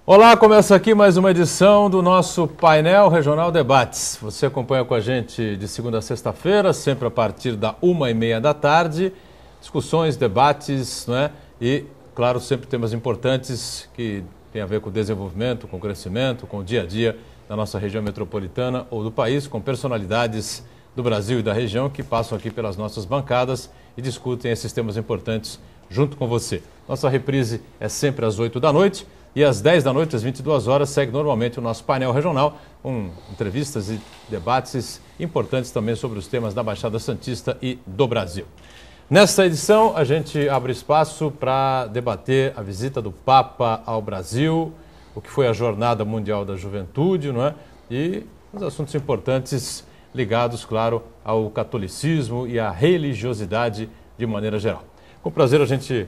Olá, começa aqui mais uma edição do nosso Painel Regional Debates. Você acompanha com a gente de segunda a sexta-feira, sempre a partir da 1h30 da tarde. Discussões, debates, não é? E, claro, sempre temas importantes que têm a ver com o desenvolvimento, com o crescimento, com o dia a dia da nossa região metropolitana ou do país, com personalidades do Brasil e da região que passam aqui pelas nossas bancadas e discutem esses temas importantes junto com você. Nossa reprise é sempre às 8 da noite. E às 10 da noite, às 22 horas, segue normalmente o nosso painel regional, com entrevistas e debates importantes também sobre os temas da Baixada Santista e do Brasil. Nesta edição, a gente abre espaço para debater a visita do Papa ao Brasil, o que foi a Jornada Mundial da Juventude, não é? E os assuntos importantes ligados, claro, ao catolicismo e à religiosidade de maneira geral. Com prazer, a gente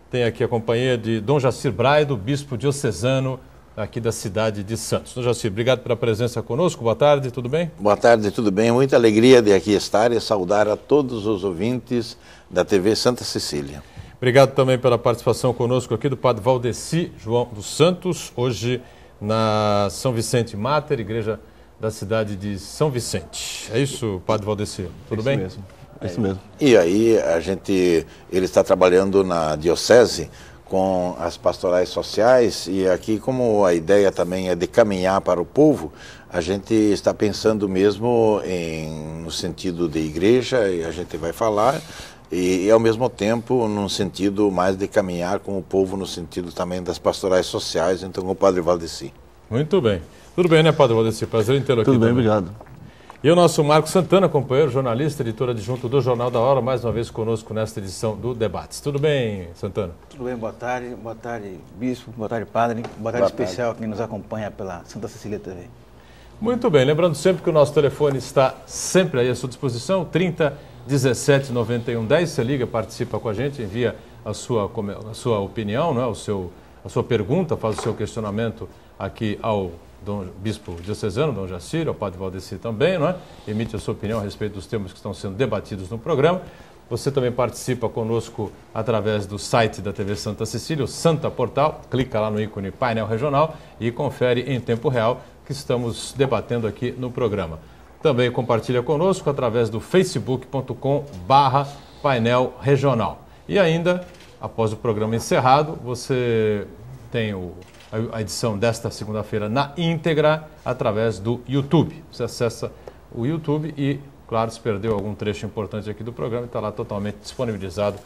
tem aqui a companhia de Dom Jacir Braido, bispo diocesano aqui da cidade de Santos. Dom Jacir, obrigado pela presença conosco. Boa tarde, tudo bem? Boa tarde, tudo bem? Muita alegria de aqui estar e saudar a todos os ouvintes da TV Santa Cecília. Obrigado também pela participação conosco aqui do padre Valdeci João dos Santos, hoje na São Vicente Mater, igreja da cidade de São Vicente. É isso, padre Valdeci? Tudo bem? Mesmo. Isso mesmo. E aí ele está trabalhando na diocese com as pastorais sociais e aqui, como a ideia também é de caminhar para o povo, a gente está pensando mesmo no sentido de igreja, e a gente vai falar, e ao mesmo tempo num sentido mais de caminhar com o povo, no sentido também das pastorais sociais, então com o padre Valdeci. Muito bem. Tudo bem, né, padre Valdeci? Prazer em tê-lo aqui. Tudo bem, também. obrigado. E o nosso Marcos Santana, companheiro, jornalista, editor adjunto do Jornal da Hora, mais uma vez conosco nesta edição do Debates. Tudo bem, Santana? Tudo bem, boa tarde, bispo, boa tarde, padre, boa tarde especial a quem nos acompanha pela Santa Cecília TV. Muito bem, lembrando sempre que o nosso telefone está sempre aí à sua disposição, 30 17 91 10, você liga, participa com a gente, envia a sua opinião, não é? A sua pergunta, faz o seu questionamento aqui ao bispo diocesano, Dom Jacir, ao padre Valdeci também, não é? Emite a sua opinião a respeito dos temas que estão sendo debatidos no programa. Você também participa conosco através do site da TV Santa Cecília, o Santa Portal, clica lá no ícone Painel Regional e confere em tempo real que estamos debatendo aqui no programa. Também compartilha conosco através do facebook.com/painel regional. E ainda, após o programa encerrado, você tem a edição desta segunda-feira na íntegra através do YouTube. Você acessa o YouTube e, claro, se perdeu algum trecho importante aqui do programa, está lá totalmente disponibilizado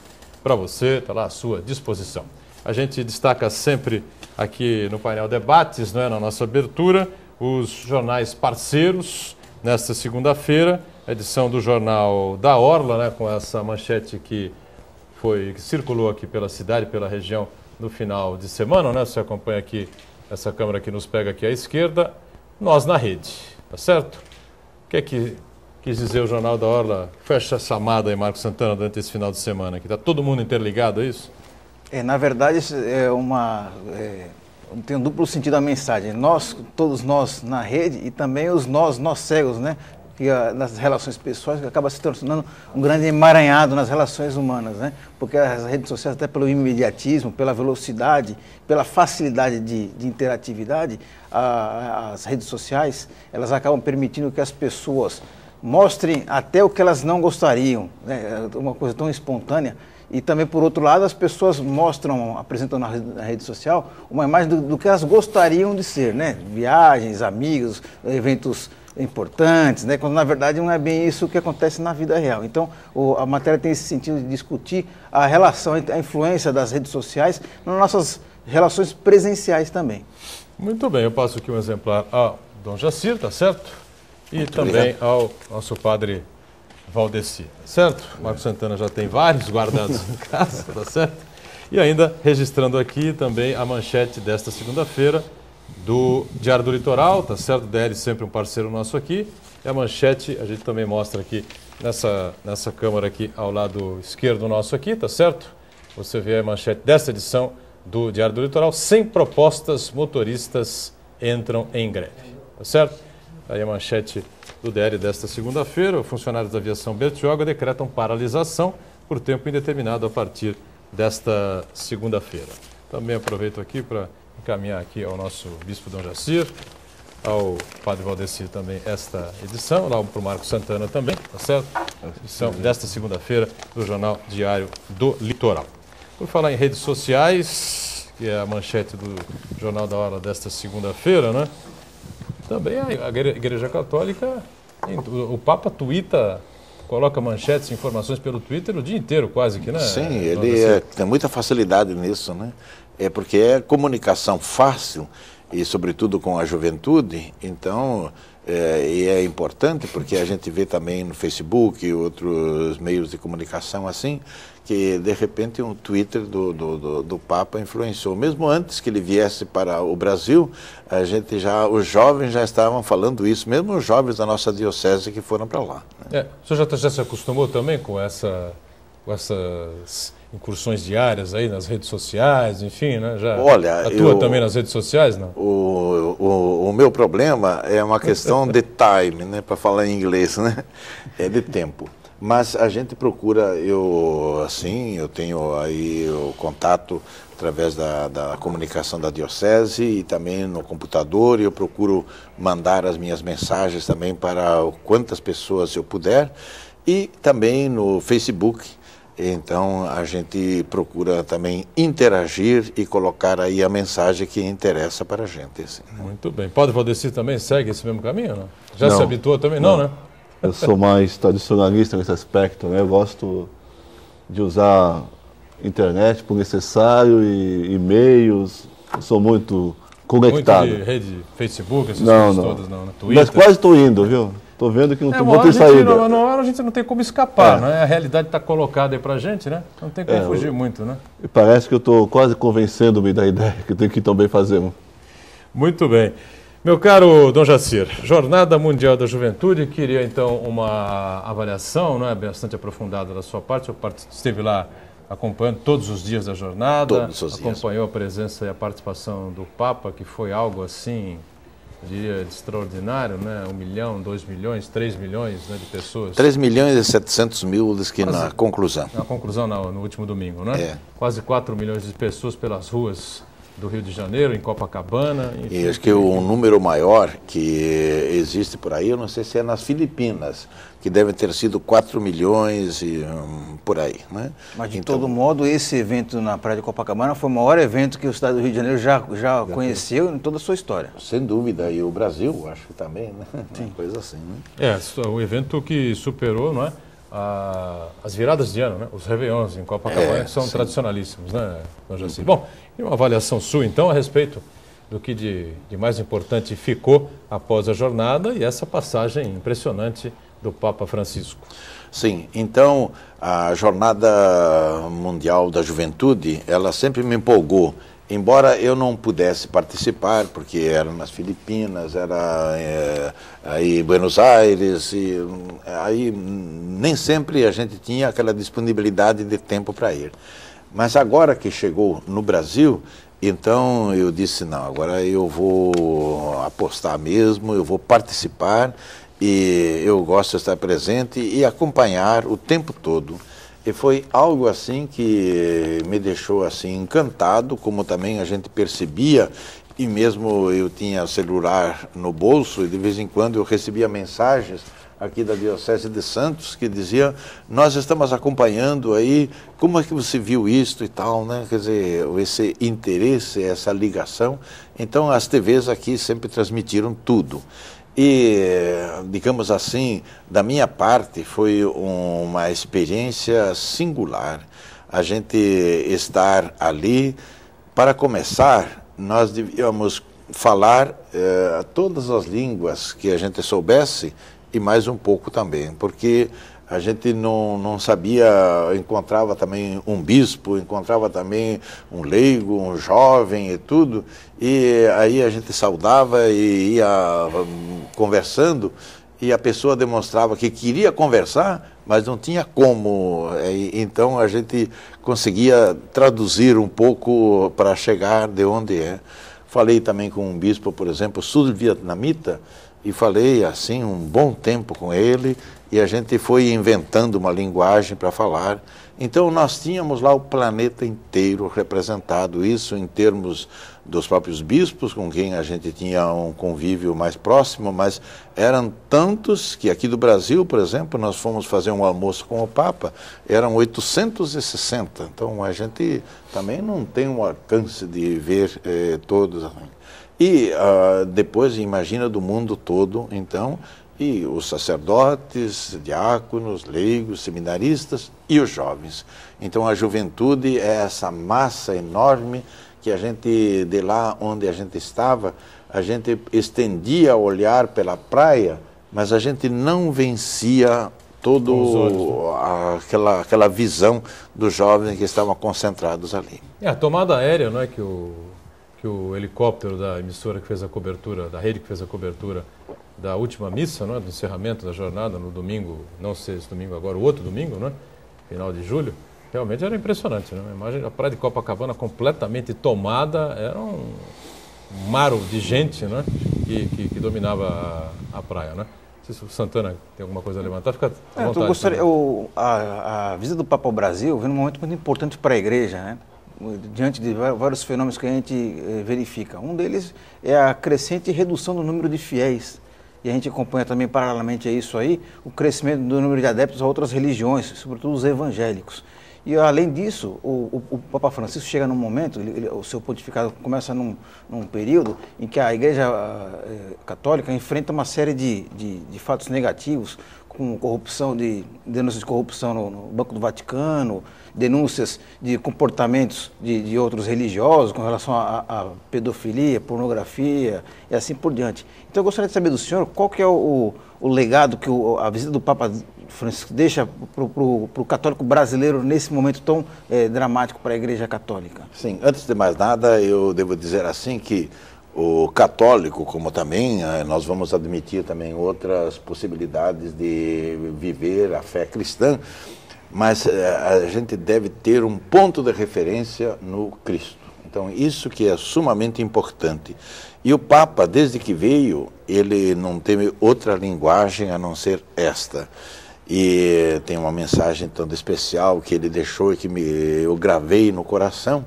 para você, está lá à sua disposição. A gente destaca sempre aqui no painel Debates, não é, na nossa abertura, os jornais parceiros. Nesta segunda-feira, edição do Jornal da Orla, né, com essa manchete que circulou aqui pela cidade, pela região, no final de semana, né? Você acompanha aqui, essa câmera que nos pega aqui à esquerda, nós na rede, tá certo? O que é que quis dizer o Jornal da Orla? Fecha essa chamada aí, Marcos Santana, durante esse final de semana, que está todo mundo interligado, é isso? Na verdade, tem um duplo sentido a mensagem. Nós, todos nós na rede e também os nós cegos, né? Que nas relações pessoais, que acaba se tornando um grande emaranhado nas relações humanas, né? Porque as redes sociais, até pelo imediatismo, pela velocidade, pela facilidade de interatividade, as redes sociais, elas acabam permitindo que as pessoas mostrem até o que elas não gostariam, né? Uma coisa tão espontânea. E também, por outro lado, as pessoas apresentam na rede social uma imagem do que elas gostariam de ser, né? Viagens, amigos, eventos importantes, né? Quando na verdade não é bem isso que acontece na vida real. Então, a matéria tem esse sentido de discutir a relação, a influência das redes sociais nas nossas relações presenciais também. Muito bem, eu passo aqui um exemplar ao Dom Jacir, tá certo? E muito também obrigado ao nosso padre Valdeci, tá certo? Marcos Santana já tem vários guardados em casa, tá certo? E ainda registrando aqui também a manchete desta segunda-feira do Diário do Litoral, tá certo? O DL sempre um parceiro nosso aqui. E a manchete a gente também mostra aqui nessa câmera aqui ao lado esquerdo nosso aqui, tá certo? Você vê a manchete desta edição do Diário do Litoral: 100 propostas motoristas entram em greve, tá certo? Aí a manchete do DL desta segunda-feira: funcionários da aviação Bertioga decretam paralisação por tempo indeterminado a partir desta segunda-feira. Também aproveito aqui para encaminhar aqui ao nosso Bispo Dom Jacir, ao Padre Valdeci também esta edição, lá para o Marco Santana também, tá certo? Edição desta segunda-feira do Jornal Diário do Litoral. Por falar em redes sociais, que é a manchete do Jornal da Hora desta segunda-feira, né? Também a Igreja Católica, o Papa tuita, coloca manchetes, informações pelo Twitter o dia inteiro quase que, né? Sim, ele tem muita facilidade nisso, né? É porque é comunicação fácil e sobretudo com a juventude, então e é importante porque a gente vê também no Facebook e outros meios de comunicação assim, que de repente um Twitter do Papa influenciou. Mesmo antes que ele viesse para o Brasil, os jovens já estavam falando isso, mesmo os jovens da nossa diocese que foram para lá. Né? O senhor já se acostumou também com essas incursões diárias aí nas redes sociais, enfim, né? Já atua também nas redes sociais, não? O meu problema é uma questão de time, né? Para falar em inglês, né? É de tempo. Mas a gente procura, eu tenho aí o contato através da comunicação da diocese e também no computador, e eu procuro mandar as minhas mensagens também para quantas pessoas eu puder, e também no Facebook. Então a gente procura também interagir e colocar aí a mensagem que interessa para a gente. Assim, né? Muito bem. Padre Valdeci também segue esse mesmo caminho, não? Já se habituou também? Não, né? Eu sou mais tradicionalista nesse aspecto, né? Eu gosto de usar internet por necessário e e-mails. Eu sou muito conectado. Muito de rede Facebook, essas coisas todas, não, né? Twitter. Mas quase estou indo, viu? Estou vendo que não tem muita saída. A gente não tem como escapar, né? A realidade está colocada aí para a gente, né? Não tem como fugir muito, né? E parece que eu estou quase convencendo-me da ideia que tem que também fazer. Muito bem. Meu caro Dom Jacir, Jornada Mundial da Juventude, queria então uma avaliação, né, bastante aprofundada da sua parte. O senhor esteve lá acompanhando todos os dias da jornada, acompanhou a presença e a participação do Papa, que foi algo assim, diria, extraordinário, né? 1 milhão, 2 milhões, 3 milhões, né, de pessoas. 3 milhões e 700 mil, diz que na conclusão. Na conclusão, no último domingo, né? Quase 4 milhões de pessoas pelas ruas do Rio de Janeiro, em Copacabana. Enfim. E acho que o número maior que existe por aí, eu não sei se é nas Filipinas, que deve ter sido 4 milhões e por aí. Né? Mas, de todo modo, esse evento na Praia de Copacabana foi o maior evento que o Estado do Rio de Janeiro já conheceu em toda a sua história. Sem dúvida, e o Brasil, acho que também, né? Sim. Uma coisa assim. Né? O evento que superou, não é? As viradas de ano, né? Os réveillons em Copacabana, que são tradicionalíssimos, né, Dom Jacir? Bom, e uma avaliação sua, então, a respeito do que de mais importante ficou após a jornada e essa passagem impressionante do Papa Francisco. Sim, então a Jornada Mundial da Juventude, ela sempre me empolgou. Embora eu não pudesse participar, porque era nas Filipinas, era aí em Buenos Aires, e aí nem sempre a gente tinha aquela disponibilidade de tempo para ir. Mas agora que chegou no Brasil, então eu disse, não, agora eu vou apostar mesmo, eu vou participar, e eu gosto de estar presente e acompanhar o tempo todo. E foi algo assim que me deixou assim encantado, como também a gente percebia, e mesmo eu tinha celular no bolso e de vez em quando eu recebia mensagens aqui da Diocese de Santos que dizia, nós estamos acompanhando aí, como é que você viu isto e tal, né? Quer dizer, esse interesse, essa ligação. Então as TVs aqui sempre transmitiram tudo. E, digamos assim, da minha parte foi uma experiência singular. A gente estar ali, para começar, nós devíamos falar todas as línguas que a gente soubesse e mais um pouco também, porque a gente não sabia, encontrava também um bispo, encontrava também um leigo, um jovem e tudo, e aí a gente saudava e ia conversando, e a pessoa demonstrava que queria conversar, mas não tinha como, então a gente conseguia traduzir um pouco para chegar de onde é. Falei também com um bispo, por exemplo, sul-vietnamita, e falei assim um bom tempo com ele, e a gente foi inventando uma linguagem para falar. Então nós tínhamos lá o planeta inteiro representado, isso em termos dos próprios bispos, com quem a gente tinha um convívio mais próximo, mas eram tantos que aqui do Brasil, por exemplo, nós fomos fazer um almoço com o Papa, eram 860, então a gente também não tem um alcance de ver todos. E depois imagina do mundo todo, então, e os sacerdotes, diáconos, leigos, seminaristas e os jovens. Então a juventude é essa massa enorme que a gente, de lá onde a gente estava, a gente estendia o olhar pela praia, mas a gente não vencia toda aquela visão dos jovens que estavam concentrados ali. A tomada aérea, não é, que o helicóptero da emissora que fez a cobertura, da rede que fez a cobertura da última missa, não é, do encerramento da jornada no domingo, não sei esse domingo agora, o outro domingo, não é, final de julho, realmente era impressionante, né? A imagem da praia de Copacabana completamente tomada, era um mar de gente, né, que dominava a praia, né? Não sei se o Santana tem alguma coisa a levantar, fica à vontade. Eu gostaria, a visita do Papa ao Brasil vem num momento muito importante para a igreja, né? Diante de vários fenômenos que a gente verifica. Um deles é a crescente redução do número de fiéis. E a gente acompanha também, paralelamente a isso aí, o crescimento do número de adeptos a outras religiões, sobretudo os evangélicos. E, além disso, o Papa Francisco chega num momento, o seu pontificado começa num período em que a Igreja Católica enfrenta uma série de fatos negativos, com corrupção, denúncias de corrupção no Banco do Vaticano, denúncias de comportamentos de outros religiosos com relação à pedofilia, pornografia e assim por diante. Então eu gostaria de saber do senhor qual que é o legado que a visita do Papa Francisco deixa para o católico brasileiro nesse momento tão dramático para a Igreja Católica. Sim, antes de mais nada eu devo dizer assim que o católico, como também nós vamos admitir também outras possibilidades de viver a fé cristã, mas a gente deve ter um ponto de referência no Cristo. Então isso que é sumamente importante. E o Papa, desde que veio, ele não teve outra linguagem a não ser esta. E tem uma mensagem tão especial que ele deixou e que eu gravei no coração.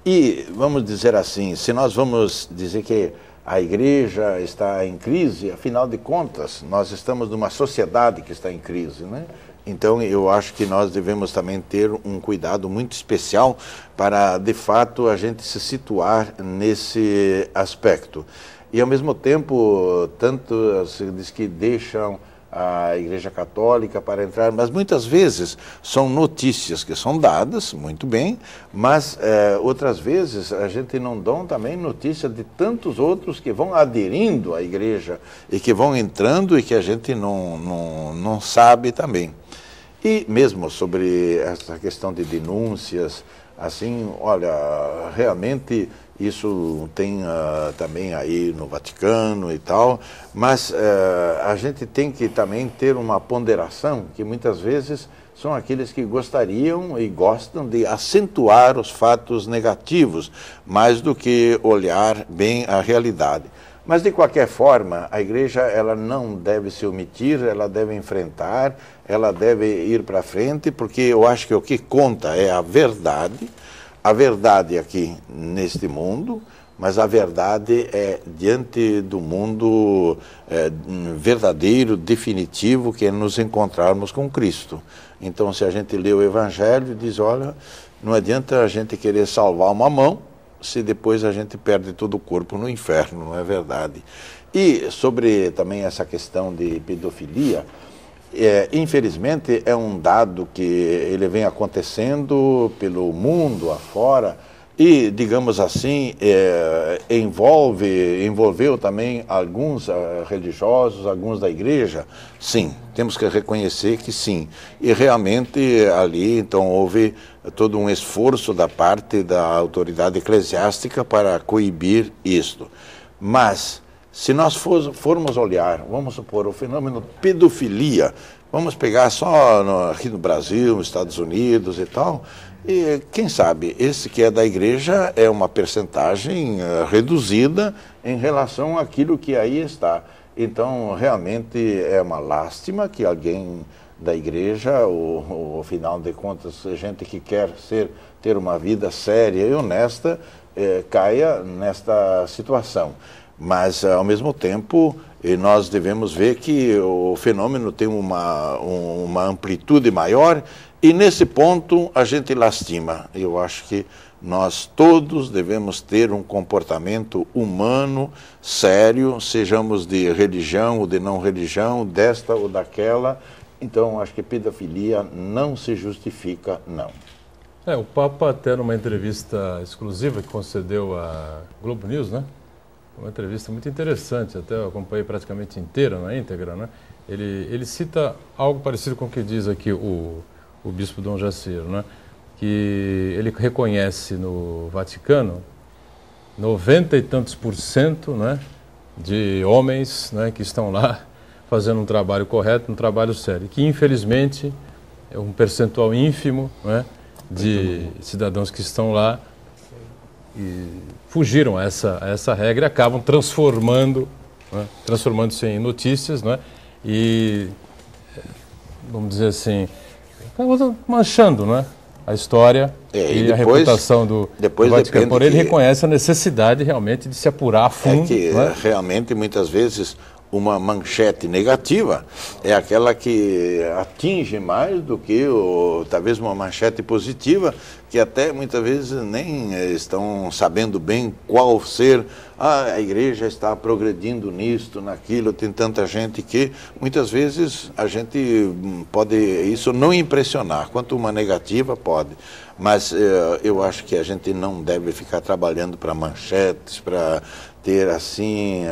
E vamos dizer assim, se nós vamos dizer que a igreja está em crise, afinal de contas, nós estamos numa sociedade que está em crise, né? Então eu acho que nós devemos também ter um cuidado muito especial para, de fato, a gente se situar nesse aspecto. E ao mesmo tempo, tanto se diz que deixam a Igreja Católica para entrar, mas muitas vezes são notícias que são dadas, muito bem, mas outras vezes a gente não dá também notícia de tantos outros que vão aderindo à Igreja e que vão entrando e que a gente não sabe também. E mesmo sobre essa questão de denúncias, assim, olha, realmente isso tem também aí no Vaticano e tal, mas a gente tem que também ter uma ponderação, que muitas vezes são aqueles que gostariam e gostam de acentuar os fatos negativos, mais do que olhar bem a realidade. Mas, de qualquer forma, a igreja ela não deve se omitir, ela deve enfrentar, ela deve ir para frente, porque eu acho que o que conta é a verdade aqui neste mundo, mas a verdade é diante do mundo verdadeiro, definitivo, que é nos encontrarmos com Cristo. Então, se a gente lê o Evangelho, diz, olha, não adianta a gente querer salvar uma mão, se depois a gente perde todo o corpo no inferno, não é verdade? E sobre também essa questão de pedofilia, infelizmente é um dado que ele vem acontecendo pelo mundo afora e, digamos assim, envolveu também alguns religiosos, alguns da igreja. Sim, temos que reconhecer que sim. E realmente ali então houve todo um esforço da parte da autoridade eclesiástica para coibir isto. Mas se nós formos olhar, vamos supor, o fenômeno pedofilia, vamos pegar só aqui no Brasil, nos Estados Unidos e tal, e quem sabe, esse que é da igreja é uma percentagem reduzida em relação àquilo que aí está. Então, realmente é uma lástima que alguém da igreja, ou afinal de contas, gente que quer ter uma vida séria e honesta, caia nesta situação. Mas, ao mesmo tempo, nós devemos ver que o fenômeno tem uma amplitude maior e, nesse ponto, a gente lastima. Eu acho que nós todos devemos ter um comportamento humano, sério, sejamos de religião ou de não religião, desta ou daquela. Então, acho que pedofilia não se justifica, não. O Papa, até numa entrevista exclusiva que concedeu à Globo News, né? Uma entrevista muito interessante, até eu acompanhei praticamente inteira, na íntegra, né? Ele cita algo parecido com o que diz aqui o bispo Dom Jaciro, né? Que ele reconhece no Vaticano 90 e tantos % né, de homens, né, que estão lá fazendo um trabalho correto, um trabalho sério, que infelizmente é um percentual ínfimo, né, de cidadãos que estão lá e fugiram a essa regra e acabam transformando-se em notícias, né, e, vamos dizer assim, acabam manchando, né, a história e depois, a reputação do Vaticano. Porém, ele reconhece a necessidade realmente de se apurar a fundo. É que realmente, muitas vezes, uma manchete negativa é aquela que atinge mais do que talvez uma manchete positiva, que até muitas vezes nem estão sabendo bem qual ser. A igreja está progredindo nisto, naquilo, tem tanta gente que muitas vezes a gente pode isso não impressionar, quanto uma negativa pode. Mas eu acho que a gente não deve ficar trabalhando para manchetes, para ter assim,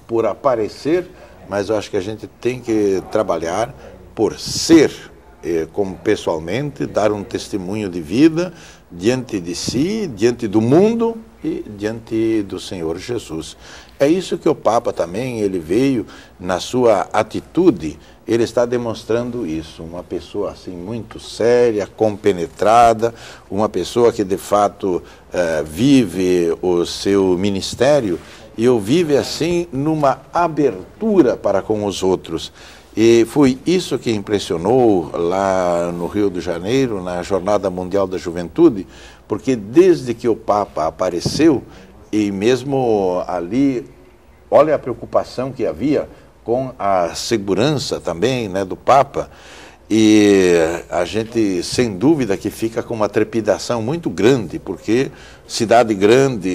por aparecer, mas eu acho que a gente tem que trabalhar por ser, como pessoalmente, dar um testemunho de vida diante de si, diante do mundo e diante do Senhor Jesus. É isso que o Papa também, ele veio na sua atitude, ele está demonstrando isso, uma pessoa assim muito séria, compenetrada, uma pessoa que de fato vive o seu ministério e o vive assim numa abertura para com os outros. E foi isso que impressionou lá no Rio de Janeiro, na Jornada Mundial da Juventude, porque desde que o Papa apareceu, e mesmo ali, olha a preocupação que havia com a segurança também, né, do Papa, e a gente, sem dúvida, que fica com uma trepidação muito grande, porque cidade grande,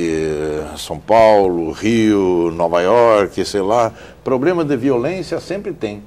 São Paulo, Rio, Nova York, sei lá, problema de violência sempre tem.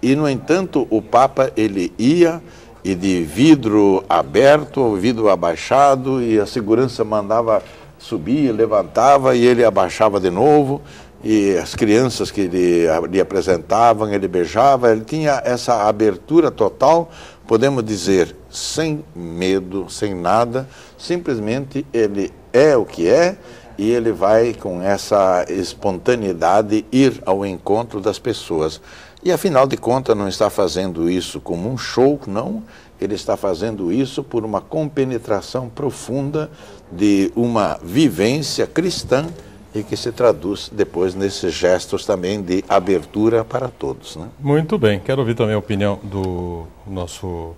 E, no entanto, o Papa, ele ia e de vidro aberto, vidro abaixado, e a segurança mandava subir, levantava e ele abaixava de novo, e as crianças que lhe apresentavam, ele beijava, ele tinha essa abertura total, podemos dizer, sem medo, sem nada, simplesmente ele é o que é, e ele vai com essa espontaneidade ir ao encontro das pessoas. E, afinal de contas, não está fazendo isso como um show, não. Ele está fazendo isso por uma compenetração profunda de uma vivência cristã e que se traduz depois nesses gestos também de abertura para todos, né? Muito bem. Quero ouvir também a opinião do nosso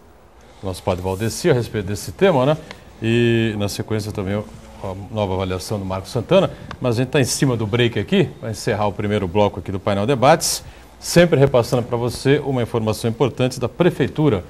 padre Valdeci a respeito desse tema, né? E, na sequência, também a nova avaliação do Marcos Santana. Mas a gente está em cima do break aqui, vai encerrar o primeiro bloco aqui do Painel Debates. Sempre repassando para você uma informação importante da Prefeitura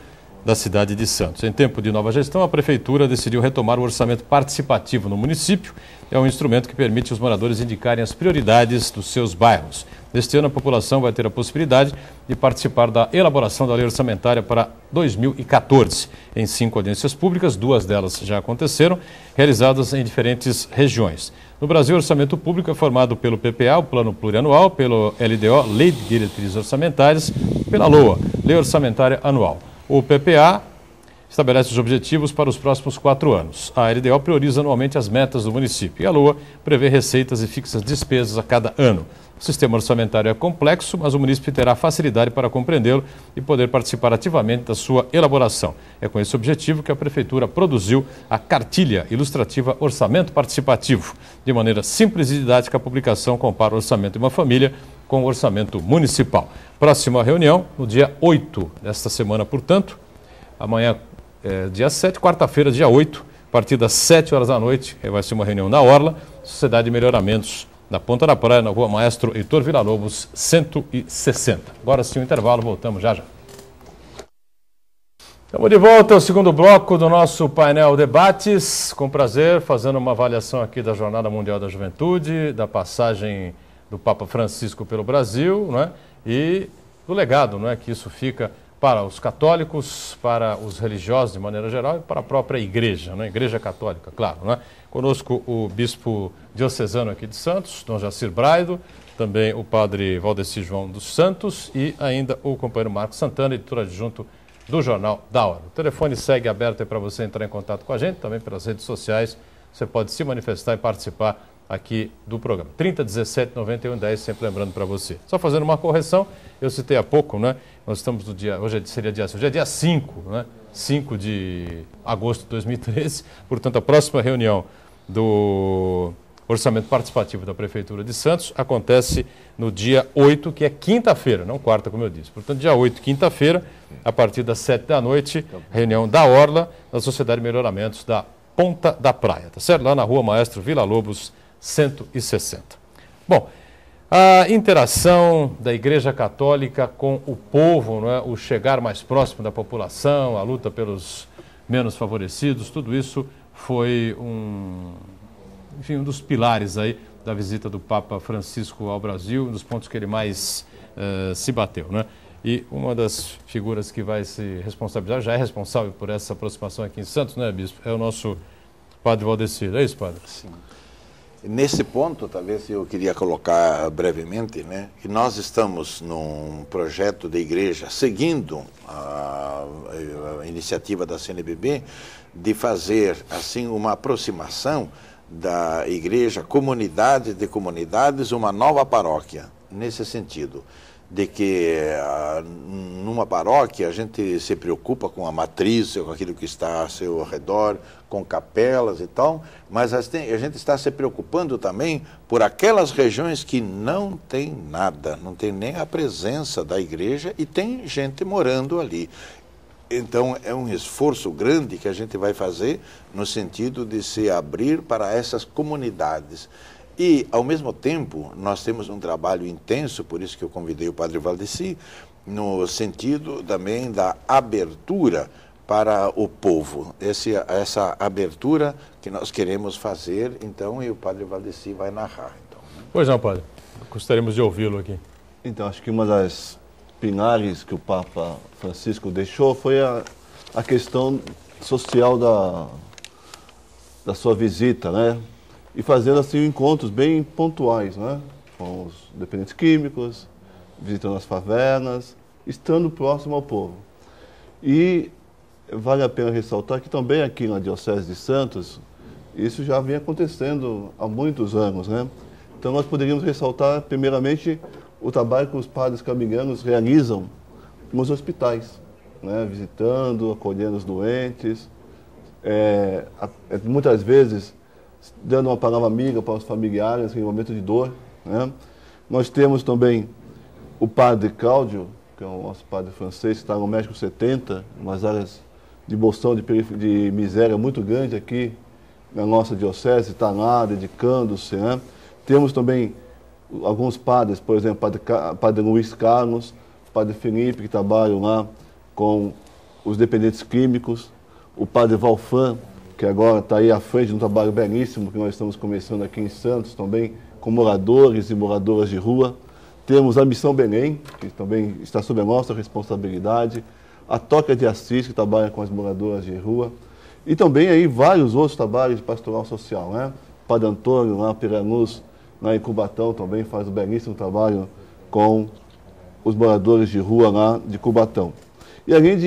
da cidade de Santos. Em tempo de nova gestão, a Prefeitura decidiu retomar o orçamento participativo no município. É um instrumento que permite os moradores indicarem as prioridades dos seus bairros. Neste ano, a população vai ter a possibilidade de participar da elaboração da lei orçamentária para 2014. Em 5 audiências públicas, 2 delas já aconteceram, realizadas em diferentes regiões. No Brasil, o orçamento público é formado pelo PPA, o Plano Plurianual, pelo LDO, Lei de Diretrizes Orçamentárias, pela LOA, Lei Orçamentária Anual. O PPA estabelece os objetivos para os próximos 4 anos. A LDO prioriza anualmente as metas do município e a LOA prevê receitas e fixa despesas a cada ano. O sistema orçamentário é complexo, mas o município terá facilidade para compreendê-lo e poder participar ativamente da sua elaboração. É com esse objetivo que a Prefeitura produziu a cartilha ilustrativa Orçamento Participativo. De maneira simples e didática, a publicação compara o orçamento de uma família com o orçamento municipal. Próxima reunião, no dia 8 desta semana, portanto, amanhã dia 7, quarta-feira, dia 8, a partir das 7 horas da noite, vai ser uma reunião na Orla, Sociedade de Melhoramentos da Ponta da Praia, na Rua Maestro Heitor Villa-Lobos, 160. Agora sim o intervalo, voltamos já já. Estamos de volta ao segundo bloco do nosso painel Debates. Com prazer, fazendo uma avaliação aqui da Jornada Mundial da Juventude, da passagem do Papa Francisco pelo Brasil, não é? E do legado, não é, que isso fica para os católicos, para os religiosos de maneira geral e para a própria igreja, né? Igreja católica, claro, né? Conosco o bispo diocesano aqui de Santos, Dom Jacir Braido, também o padre Valdeci João dos Santos e ainda o companheiro Marcos Santana, editor adjunto do Jornal da Hora. O telefone segue aberto aí para você entrar em contato com a gente, também pelas redes sociais, você pode se manifestar e participar aqui do programa. 3017 91 10, sempre lembrando para você. Só fazendo uma correção, eu citei há pouco, né? Nós estamos no dia, hoje é dia 5, né? 5 de agosto de 2013, portanto a próxima reunião do Orçamento Participativo da Prefeitura de Santos acontece no dia 8, que é quinta-feira, não quarta, como eu disse. Portanto, dia 8, quinta-feira, a partir das 7 da noite, reunião da Orla, da Sociedade de Melhoramentos da Ponta da Praia, tá certo? Lá na Rua Maestro Villa-Lobos, 160. Bom, a interação da Igreja Católica com o povo, não é? O chegar mais próximo da população, a luta pelos menos favorecidos, tudo isso foi um dos pilares aí da visita do Papa Francisco ao Brasil, um dos pontos que ele mais se bateu, né? E uma das figuras que vai se responsabilizar, já é responsável por essa aproximação aqui em Santos, né, bispo? É o nosso padre Valdeci. É isso, padre? Sim. Nesse ponto, talvez eu queria colocar brevemente, né, que nós estamos num projeto de igreja, seguindo a iniciativa da CNBB, de fazer assim uma aproximação da igreja, comunidade de comunidades, uma nova paróquia, nesse sentido, de que numa paróquia a gente se preocupa com a matriz, com aquilo que está ao seu redor, com capelas e tal, mas a gente está se preocupando também por aquelas regiões que não tem nada, não tem nem a presença da igreja e tem gente morando ali. Então é um esforço grande que a gente vai fazer no sentido de se abrir para essas comunidades. E, ao mesmo tempo, nós temos um trabalho intenso, por isso que eu convidei o padre Valdeci, no sentido também da abertura para o povo. Essa abertura que nós queremos fazer, então, e o padre Valdeci vai narrar. Então, né? Pois não, padre. Gostaríamos de ouvi-lo aqui. Então, acho que uma das pilares que o Papa Francisco deixou foi a questão social da sua visita, né? E fazendo assim encontros bem pontuais, né? Com os dependentes químicos, visitando as favelas, estando próximo ao povo. E vale a pena ressaltar que também aqui na Diocese de Santos, isso já vem acontecendo há muitos anos, né? Então nós poderíamos ressaltar primeiramente o trabalho que os padres camilianos realizam nos hospitais, né? Visitando, acolhendo os doentes, muitas vezes dando uma palavra amiga para os familiares em momento de dor, né? Nós temos também o padre Cláudio, que é o nosso padre francês, que está no México 70, umas áreas de bolsão de miséria muito grande aqui na nossa diocese, está lá dedicando-se, né? Temos também alguns padres, por exemplo, padre Luiz Carlos, padre Felipe, que trabalham lá com os dependentes químicos, o padre Valfan, que agora está aí à frente de um trabalho belíssimo que nós estamos começando aqui em Santos, também com moradores e moradoras de rua. Temos a Missão Belém, que também está sob a nossa responsabilidade, a Toca de Assis, que trabalha com as moradoras de rua, e também aí vários outros trabalhos de pastoral social, né? O padre Antônio, lá, Piranus, lá em Cubatão, também faz um belíssimo trabalho com os moradores de rua lá de Cubatão. E além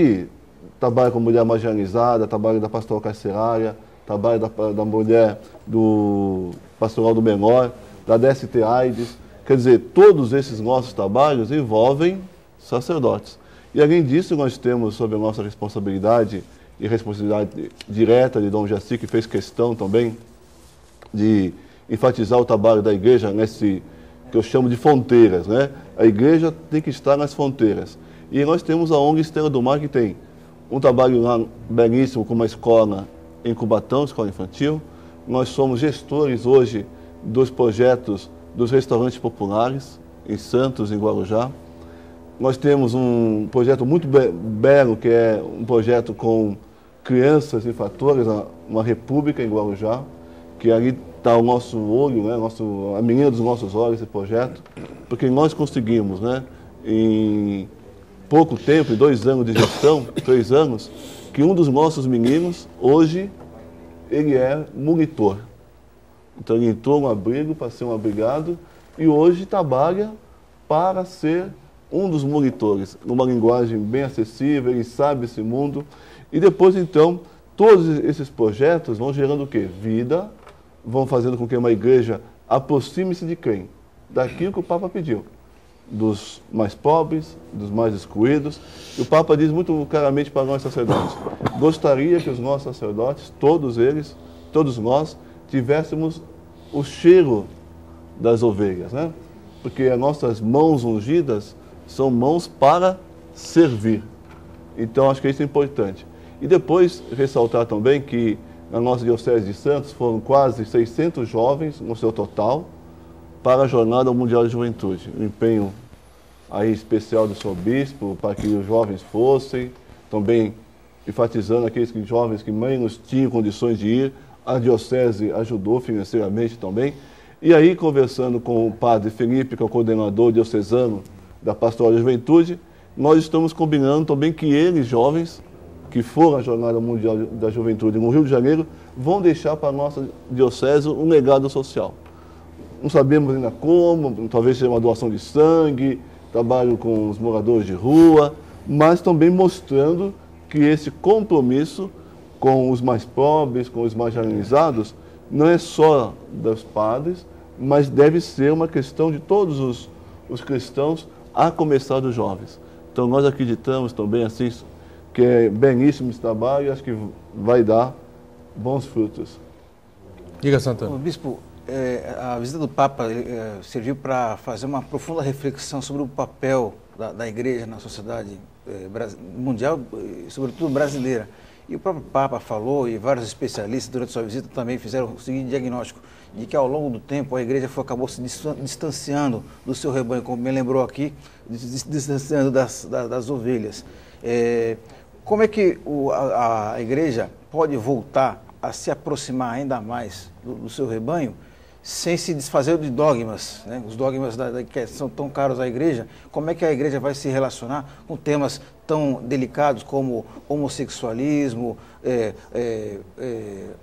trabalho com mulher marginalizada, trabalho da pastoral carcerária, trabalho da mulher do pastoral do menor, da DST AIDS. Quer dizer, todos esses nossos trabalhos envolvem sacerdotes. E além disso, nós temos sob a nossa responsabilidade e responsabilidade direta de Dom Jaci, que fez questão também de enfatizar o trabalho da igreja nesse que eu chamo de fronteiras, né? A igreja tem que estar nas fronteiras. E nós temos a ONG Estrela do Mar, que tem um trabalho lá belíssimo com uma escola em Cubatão, escola infantil. Nós somos gestores hoje dos projetos dos restaurantes populares em Santos, em Guarujá. Nós temos um projeto muito belo, que é um projeto com crianças infratores, uma república em Guarujá, que ali está o nosso olho, né, a menina dos nossos olhos, esse projeto, porque nós conseguimos, né, em pouco tempo, em 2 anos de gestão, 3 anos, que um dos nossos meninos, hoje, ele é monitor. Então ele entrou no abrigo para ser um abrigado e hoje trabalha para ser um dos monitores, numa linguagem bem acessível, ele sabe esse mundo. E depois, então, todos esses projetos vão gerando o quê? Vida, vão fazendo com que uma igreja aproxime-se de quem? Daquilo que o Papa pediu. Dos mais pobres, dos mais excluídos. E o Papa diz muito claramente para nós sacerdotes: gostaria que os nossos sacerdotes, todos eles, todos nós, tivéssemos o cheiro das ovelhas, né? Porque as nossas mãos ungidas são mãos para servir. Então, acho que isso é importante. E depois, ressaltar também que na nossa Diocese de Santos foram quase 600 jovens, no seu total, para a Jornada Mundial de Juventude. Um empenho aí especial do Sr. Bispo para que os jovens fossem, também enfatizando aqueles jovens que menos tinham condições de ir. A Diocese ajudou financeiramente também. E aí, conversando com o padre Felipe, que é o coordenador diocesano da Pastoral da Juventude, nós estamos combinando também que eles, jovens, que foram à Jornada Mundial da Juventude no Rio de Janeiro, vão deixar para a nossa diocese um legado social. Não sabemos ainda como, talvez seja uma doação de sangue, trabalho com os moradores de rua, mas também mostrando que esse compromisso com os mais pobres, com os marginalizados, não é só dos padres, mas deve ser uma questão de todos os cristãos, a começar dos jovens. Então nós acreditamos também assim que é belíssimo esse trabalho e acho que vai dar bons frutos. Diga, Santana. Bispo, a visita do Papa serviu para fazer uma profunda reflexão sobre o papel da Igreja na sociedade mundial e sobretudo brasileira. E o próprio Papa falou, e vários especialistas durante sua visita também fizeram o seguinte diagnóstico, de que ao longo do tempo a igreja acabou se distanciando do seu rebanho, como me lembrou aqui, distanciando das ovelhas. Como é que a igreja pode voltar a se aproximar ainda mais do seu rebanho, sem se desfazer de dogmas, né? Os dogmas que são tão caros à igreja? Como é que a igreja vai se relacionar com temas tão delicados como homossexualismo,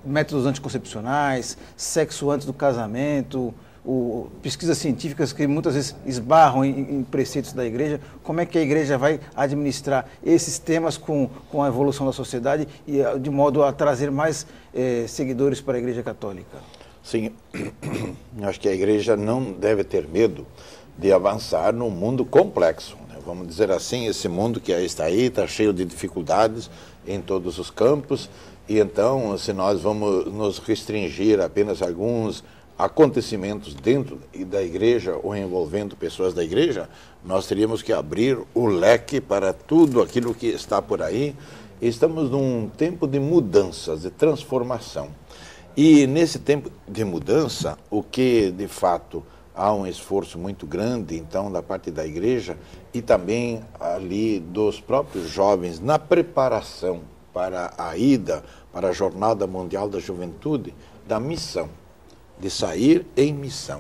métodos anticoncepcionais, sexo antes do casamento, pesquisas científicas que muitas vezes esbarram em preceitos da igreja? Como é que a igreja vai administrar esses temas com a evolução da sociedade e de modo a trazer mais seguidores para a Igreja Católica? Sim, acho que a igreja não deve ter medo de avançar num mundo complexo, né? Vamos dizer assim, esse mundo que está aí, está cheio de dificuldades em todos os campos, e então, se nós vamos nos restringir a apenas alguns acontecimentos dentro da igreja ou envolvendo pessoas da igreja, nós teríamos que abrir o leque para tudo aquilo que está por aí. Estamos num tempo de mudanças, de transformação. E nesse tempo de mudança, o que de fato há um esforço muito grande, então, da parte da igreja e também ali dos próprios jovens na preparação para a ida para a Jornada Mundial da Juventude, da missão, de sair em missão.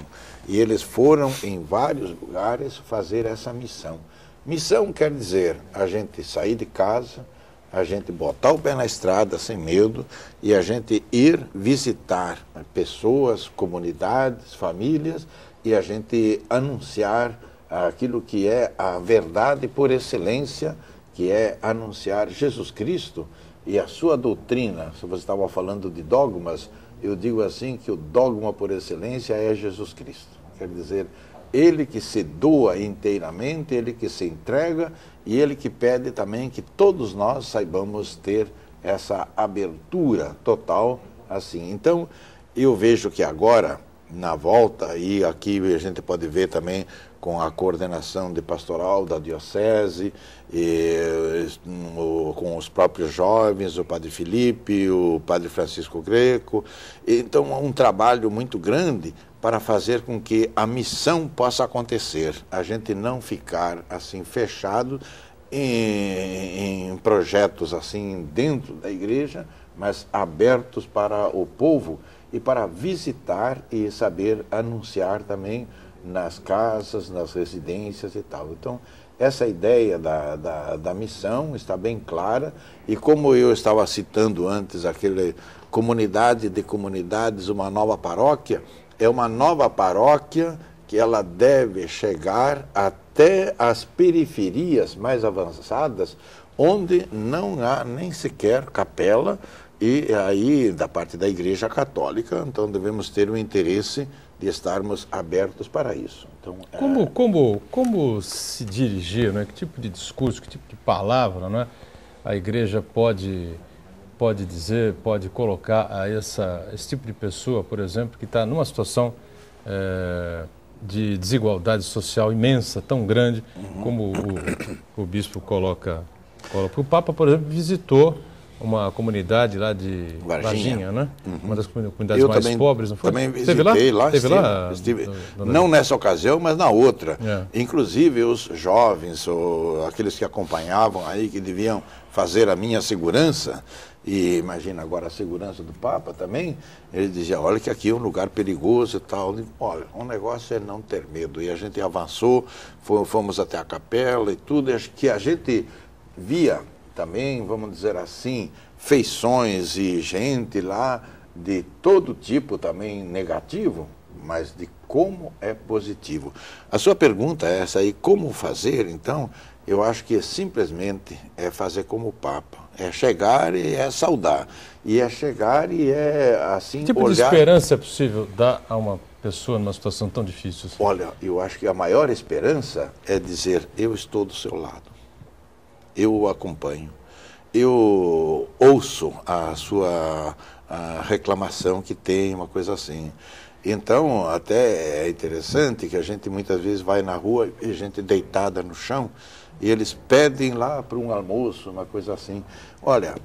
E eles foram em vários lugares fazer essa missão. Missão quer dizer a gente sair de casa, a gente botar o pé na estrada sem medo e a gente ir visitar pessoas, comunidades, famílias e a gente anunciar aquilo que é a verdade por excelência, que é anunciar Jesus Cristo e a sua doutrina. Se você estava falando de dogmas, eu digo assim que o dogma por excelência é Jesus Cristo. Quer dizer, ele que se doa inteiramente, ele que se entrega e ele que pede também que todos nós saibamos ter essa abertura total assim. Então, eu vejo que agora, na volta, e aqui a gente pode ver também com a coordenação de pastoral da Diocese, com os próprios jovens, o Padre Felipe, o Padre Francisco Greco. Então, um trabalho muito grande para fazer com que a missão possa acontecer. A gente não ficar assim fechado em projetos assim dentro da igreja, mas abertos para o povo e para visitar e saber anunciar também nas casas, nas residências e tal. Então, essa ideia da missão está bem clara, e como eu estava citando antes, aquele comunidade de comunidades, uma nova paróquia, é uma nova paróquia que ela deve chegar até as periferias mais avançadas, onde não há nem sequer capela, e aí da parte da Igreja Católica, então devemos ter o interesse de estarmos abertos para isso. Então, como se dirigir, né? Que tipo de discurso, que tipo de palavra, né? A Igreja pode dizer, pode colocar a esse tipo de pessoa, por exemplo, que está numa situação de desigualdade social imensa, tão grande, como o bispo coloca. O Papa, por exemplo, visitou uma comunidade lá de Varginha, né? Uma das comunidades mais também, pobres, não foi? Também visitei lá. Estive não nessa ocasião, mas na outra. Inclusive os jovens, ou aqueles que acompanhavam aí, que deviam fazer a minha segurança, e imagina agora a segurança do Papa também, ele dizia, olha que aqui é um lugar perigoso e tal. Olha, o negócio é não ter medo. E a gente avançou, fomos até a capela e tudo, e que a gente via também, vamos dizer assim, feições e gente lá de todo tipo também negativo, mas de como é positivo. A sua pergunta é essa aí, como fazer? Então, eu acho que simplesmente é fazer como o Papa, é chegar e é saudar, e é chegar e é assim que tipo olhar... de esperança é possível dar a uma pessoa numa situação tão difícil assim? Olha, eu acho que a maior esperança é dizer, eu estou do seu lado. Eu o acompanho, eu ouço a sua reclamação que tem, uma coisa assim. Então, até é interessante que a gente muitas vezes vai na rua e gente deitada no chão, e eles pedem lá para um almoço, uma coisa assim. Olha,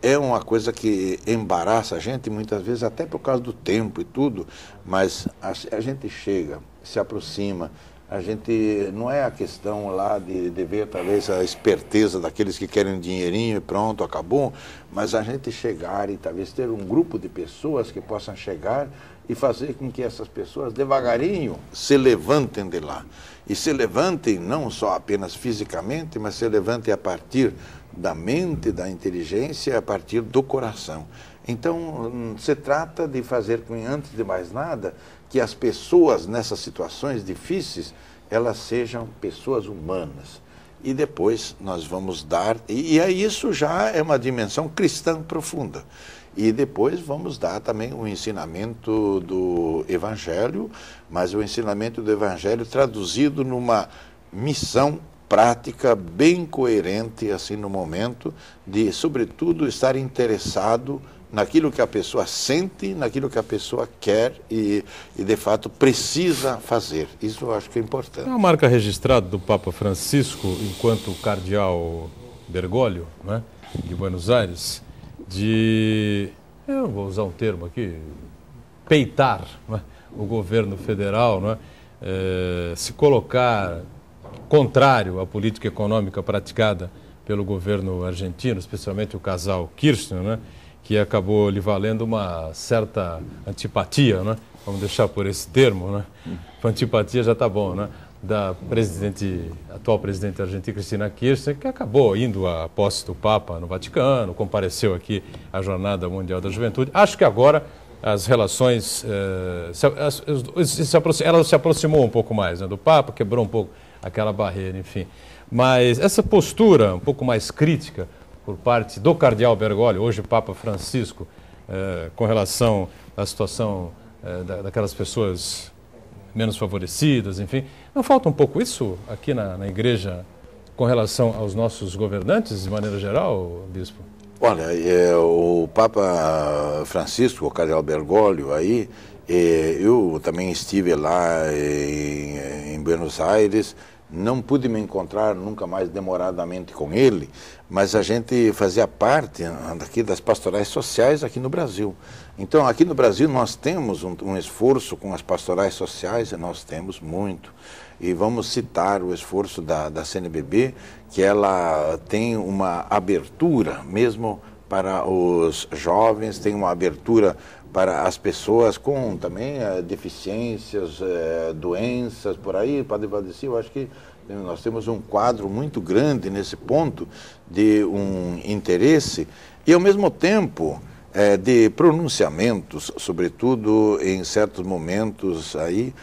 é uma coisa que embaraça a gente, muitas vezes até por causa do tempo e tudo, mas a gente chega, se aproxima. A gente, não é a questão lá de ver talvez a esperteza daqueles que querem um dinheirinho e pronto, acabou, mas a gente chegar e talvez ter um grupo de pessoas que possam chegar e fazer com que essas pessoas devagarinho se levantem de lá. E se levantem não só apenas fisicamente, mas se levantem a partir da mente, da inteligência, a partir do coração. Então, se trata de fazer com, antes de mais nada, que as pessoas nessas situações difíceis, elas sejam pessoas humanas. E depois nós vamos dar, e isso já é uma dimensão cristã profunda. E depois vamos dar também o ensinamento do Evangelho, mas o ensinamento do Evangelho traduzido numa missão prática bem coerente, assim, no momento de, sobretudo, estar interessado naquilo que a pessoa sente, naquilo que a pessoa quer e de fato precisa fazer. Isso eu acho que é importante. É uma marca registrada do Papa Francisco, enquanto cardeal Bergoglio, né, de Buenos Aires, eu vou usar um termo aqui, peitar, né, o governo federal, né, se colocar contrário à política econômica praticada pelo governo argentino, especialmente o casal Kirchner, né, que acabou lhe valendo uma certa antipatia, né? Vamos deixar por esse termo, né? Antipatia já está bom, né? Da atual presidente argentina, Cristina Kirchner, que acabou indo à posse do Papa no Vaticano, compareceu aqui à Jornada Mundial da Juventude. Acho que agora as relações, ela se aproximou um pouco mais, né, do Papa, quebrou um pouco aquela barreira, enfim. Mas essa postura um pouco mais crítica por parte do cardeal Bergoglio, hoje Papa Francisco, com relação à situação daquelas pessoas menos favorecidas, enfim, não falta um pouco isso aqui na igreja com relação aos nossos governantes, de maneira geral, bispo? Olha, o Papa Francisco, o cardeal Bergoglio aí, eu também estive lá em Buenos Aires, não pude me encontrar nunca mais demoradamente com ele, mas a gente fazia parte aqui das pastorais sociais aqui no Brasil. Então, aqui no Brasil nós temos um esforço com as pastorais sociais, e nós temos muito. E vamos citar o esforço da CNBB, que ela tem uma abertura mesmo para os jovens, tem uma abertura para as pessoas com também deficiências, doenças, por aí, Padre Valdeci, eu acho que nós temos um quadro muito grande nesse ponto de um interesse e, ao mesmo tempo, de pronunciamentos, sobretudo em certos momentos aí,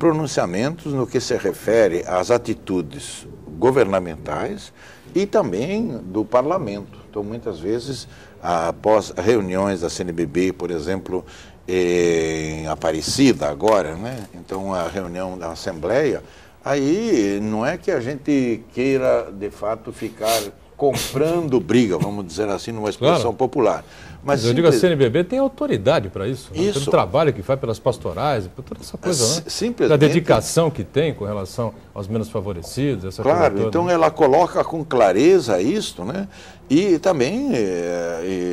pronunciamentos no que se refere às atitudes governamentais e também do parlamento. Então, muitas vezes, após reuniões da CNBB, por exemplo, em Aparecida agora, né? Então, a reunião da Assembleia, aí não é que a gente queira, de fato, ficar comprando briga, vamos dizer assim, numa expressão popular. Mas eu digo, a CNBB tem autoridade para isso, né? Isso. Pelo trabalho que faz pelas pastorais, por toda essa coisa, né? Simplesmente. Da dedicação que tem com relação aos menos favorecidos, essa coisa Claro, toda, então né? ela coloca com clareza isto, né? E também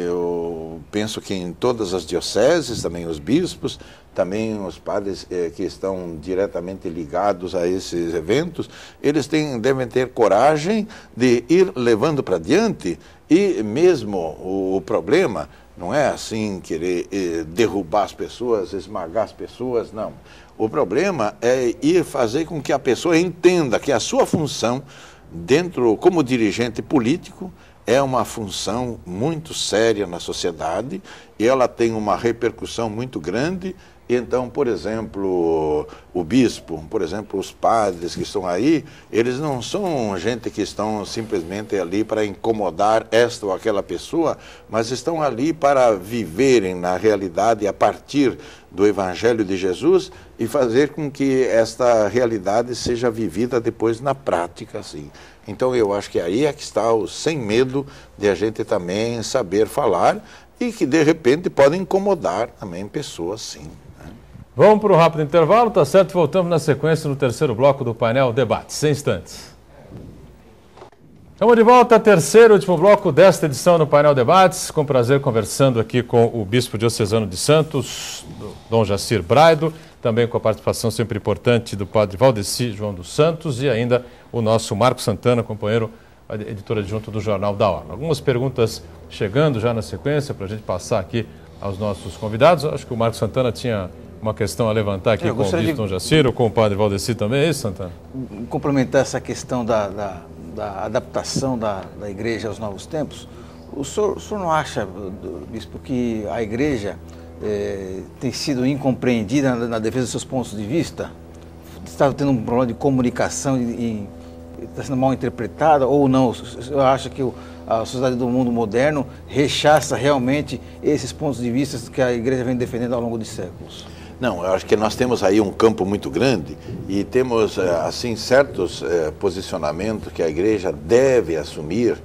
eu penso que em todas as dioceses, também os bispos, também os padres que estão diretamente ligados a esses eventos, eles devem ter coragem de ir levando para diante e mesmo o problema não é assim querer derrubar as pessoas, esmagar as pessoas, não. O problema é ir fazer com que a pessoa entenda que a sua função dentro, como dirigente político, é uma função muito séria na sociedade e ela tem uma repercussão muito grande. Então, por exemplo, o bispo, por exemplo, os padres que estão aí, eles não são gente que estão simplesmente ali para incomodar esta ou aquela pessoa, mas estão ali para viverem na realidade a partir do Evangelho de Jesus e fazer com que esta realidade seja vivida depois na prática, assim. Então, eu acho que aí é que está o sem medo de a gente também saber falar e que, de repente, pode incomodar também pessoas, sim. Vamos para um rápido intervalo, tá certo? Voltamos na sequência no terceiro bloco do painel Debates, sem instantes. Estamos de volta, terceiro e último bloco desta edição do painel Debates. Com prazer conversando aqui com o bispo diocesano de Santos, Dom Jacir Braido, também com a participação sempre importante do padre Valdeci João dos Santos e ainda o nosso Marco Santana, companheiro, editor adjunto do Jornal da Hora. Algumas perguntas chegando já na sequência para a gente passar aqui aos nossos convidados. Acho que o Marco Santana tinha uma questão a levantar aqui com o bispo Dom Jacir ou com o padre Valdeci também, é isso, Santana? Complementar essa questão da adaptação da igreja aos novos tempos. O senhor não acha, bispo, que a igreja tem sido incompreendida na defesa dos seus pontos de vista? Está tendo um problema de comunicação e está sendo mal interpretada ou não? O senhor acha que a sociedade do mundo moderno rechaça realmente esses pontos de vista que a igreja vem defendendo ao longo de séculos? Não, eu acho que nós temos aí um campo muito grande e temos, assim, certos posicionamentos que a igreja deve assumir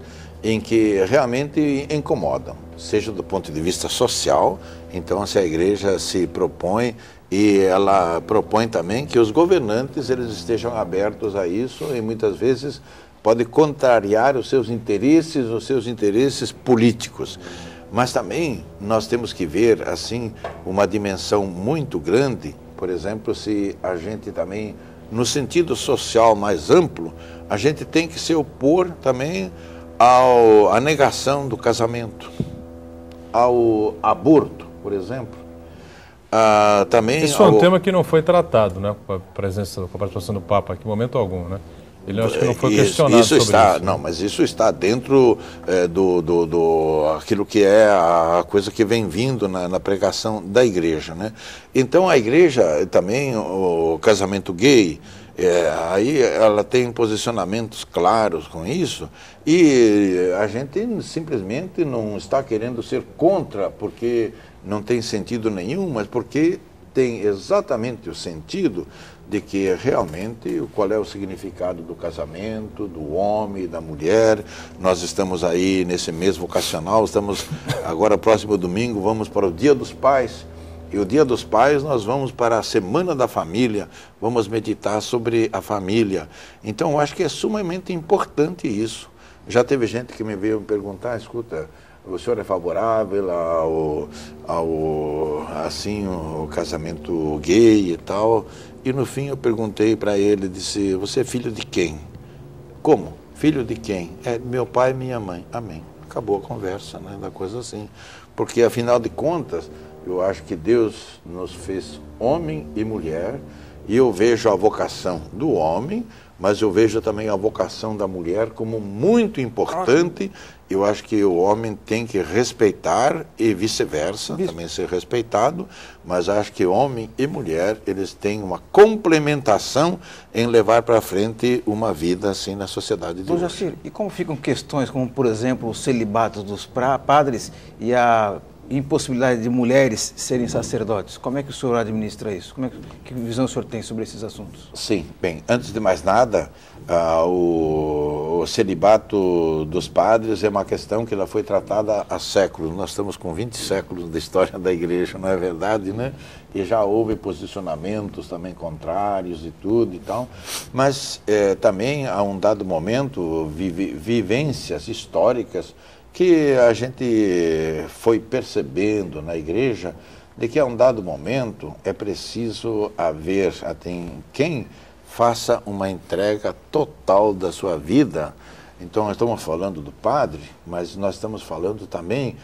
em que realmente incomodam, seja do ponto de vista social. Então, se a igreja se propõe e ela propõe também que os governantes eles estejam abertos a isso e muitas vezes pode contrariar os seus interesses políticos. Mas também nós temos que ver, assim, uma dimensão muito grande, por exemplo, se a gente também, no sentido social mais amplo, a gente tem que se opor também à negação do casamento, ao aborto, por exemplo. Também isso é um tema que não foi tratado, né, com a participação do Papa aqui, em momento algum, né? Ele acho que não foi questionado sobre isso. Não, mas isso está dentro aquilo que é a coisa que vem vindo na pregação da igreja, né? Então a igreja também, o casamento gay, Aí ela tem posicionamentos claros com isso e a gente simplesmente não está querendo ser contra porque não tem sentido nenhum, mas porque tem exatamente o sentido de que realmente qual é o significado do casamento, do homem e da mulher. Nós estamos aí nesse mês vocacional, estamos agora próximo domingo, vamos para o Dia dos Pais. E o Dia dos Pais nós vamos para a Semana da Família, vamos meditar sobre a família. Então eu acho que é sumamente importante isso. Já teve gente que me veio me perguntar, escuta, o senhor é favorável ao casamento gay e tal? E no fim eu perguntei para ele, disse, você é filho de quem? Como? Filho de quem? É meu pai e minha mãe. Amém. Acabou a conversa, né? Da coisa assim. Porque afinal de contas, eu acho que Deus nos fez homem e mulher, e eu vejo a vocação do homem, mas eu vejo também a vocação da mulher como muito importante. Eu acho que o homem tem que respeitar e vice-versa, também ser respeitado, mas acho que homem e mulher, eles têm uma complementação em levar para frente uma vida assim na sociedade de hoje. Jacir, e como ficam questões como, por exemplo, o celibato dos padres e a impossibilidade de mulheres serem sacerdotes? Como é que o senhor administra isso? Que visão o senhor tem sobre esses assuntos? Sim, bem, antes de mais nada, o celibato dos padres é uma questão que ela foi tratada há séculos. Nós estamos com 20 séculos da história da igreja, não é verdade, né? E já houve posicionamentos também contrários e tudo e tal, mas também há um dado momento, vivências históricas que a gente foi percebendo na igreja de que a um dado momento é preciso haver quem faça uma entrega total da sua vida. Então nós estamos falando do padre, mas nós estamos falando também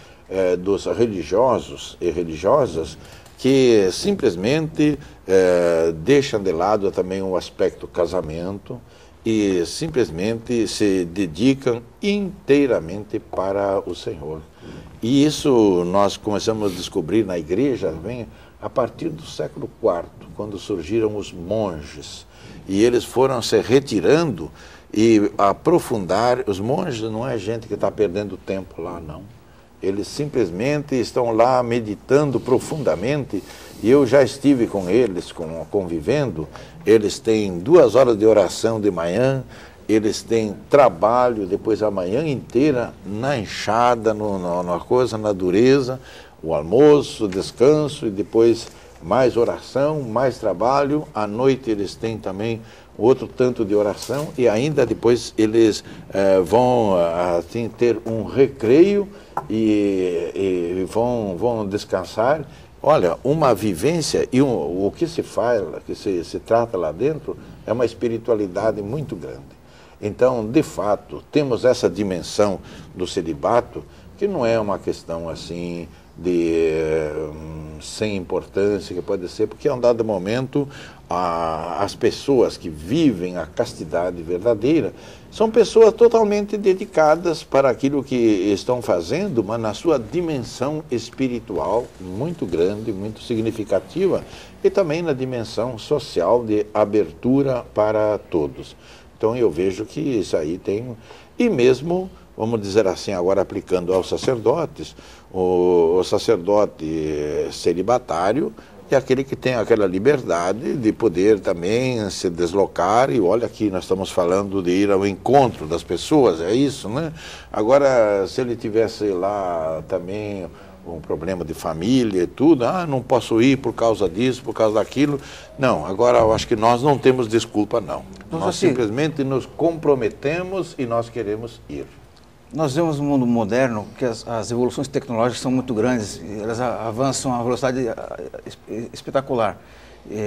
dos religiosos e religiosas que simplesmente deixam de lado também o aspecto casamento, e simplesmente se dedicam inteiramente para o Senhor. E isso nós começamos a descobrir na igreja bem, a partir do século IV, quando surgiram os monges. E eles foram se retirando e aprofundar. Os monges não é gente que está perdendo tempo lá, não. Eles simplesmente estão lá meditando profundamente, e eu já estive com eles, convivendo. Eles têm 2 horas de oração de manhã, eles têm trabalho depois a manhã inteira na enxada, na coisa, na dureza, o almoço, o descanso, e depois mais oração, mais trabalho. À noite eles têm também outro tanto de oração, e ainda depois eles vão assim, ter um recreio e vão descansar. Olha, uma vivência e o que se fala, que se trata lá dentro, é uma espiritualidade muito grande. Então, de fato, temos essa dimensão do celibato, que não é uma questão assim sem importância, que pode ser, porque a um dado momento as pessoas que vivem a castidade verdadeira são pessoas totalmente dedicadas para aquilo que estão fazendo, mas na sua dimensão espiritual muito grande, muito significativa, e também na dimensão social de abertura para todos. Então eu vejo que isso aí tem, e mesmo, vamos dizer assim, agora aplicando aos sacerdotes, o sacerdote celibatário é aquele que tem aquela liberdade de poder também se deslocar, e olha aqui, nós estamos falando de ir ao encontro das pessoas, é isso, né? Agora, se ele tivesse lá também um problema de família e tudo, não posso ir por causa disso, por causa daquilo. Não, agora eu acho que nós não temos desculpa, não. Nós simplesmente nos comprometemos e nós queremos ir. Nós vemos no mundo moderno que as evoluções tecnológicas são muito grandes, elas avançam a uma velocidade espetacular,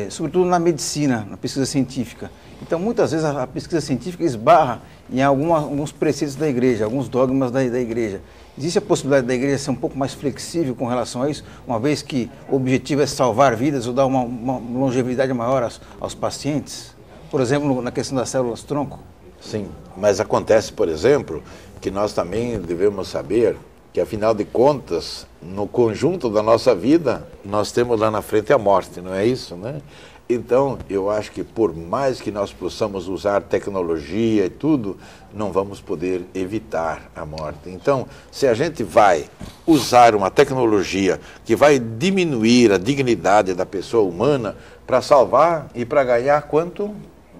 sobretudo na medicina, na pesquisa científica. Então, muitas vezes a pesquisa científica esbarra em alguns preceitos da igreja, alguns dogmas da igreja. Existe a possibilidade da igreja ser um pouco mais flexível com relação a isso, uma vez que o objetivo é salvar vidas ou dar uma longevidade maior aos pacientes? Por exemplo, na questão das células-tronco? Sim, mas acontece, por exemplo, que nós também devemos saber que afinal de contas, no conjunto da nossa vida, nós temos lá na frente a morte, não é isso, né? Então, eu acho que por mais que nós possamos usar tecnologia e tudo, não vamos poder evitar a morte. Então, se a gente vai usar uma tecnologia que vai diminuir a dignidade da pessoa humana para salvar e para ganhar quanto?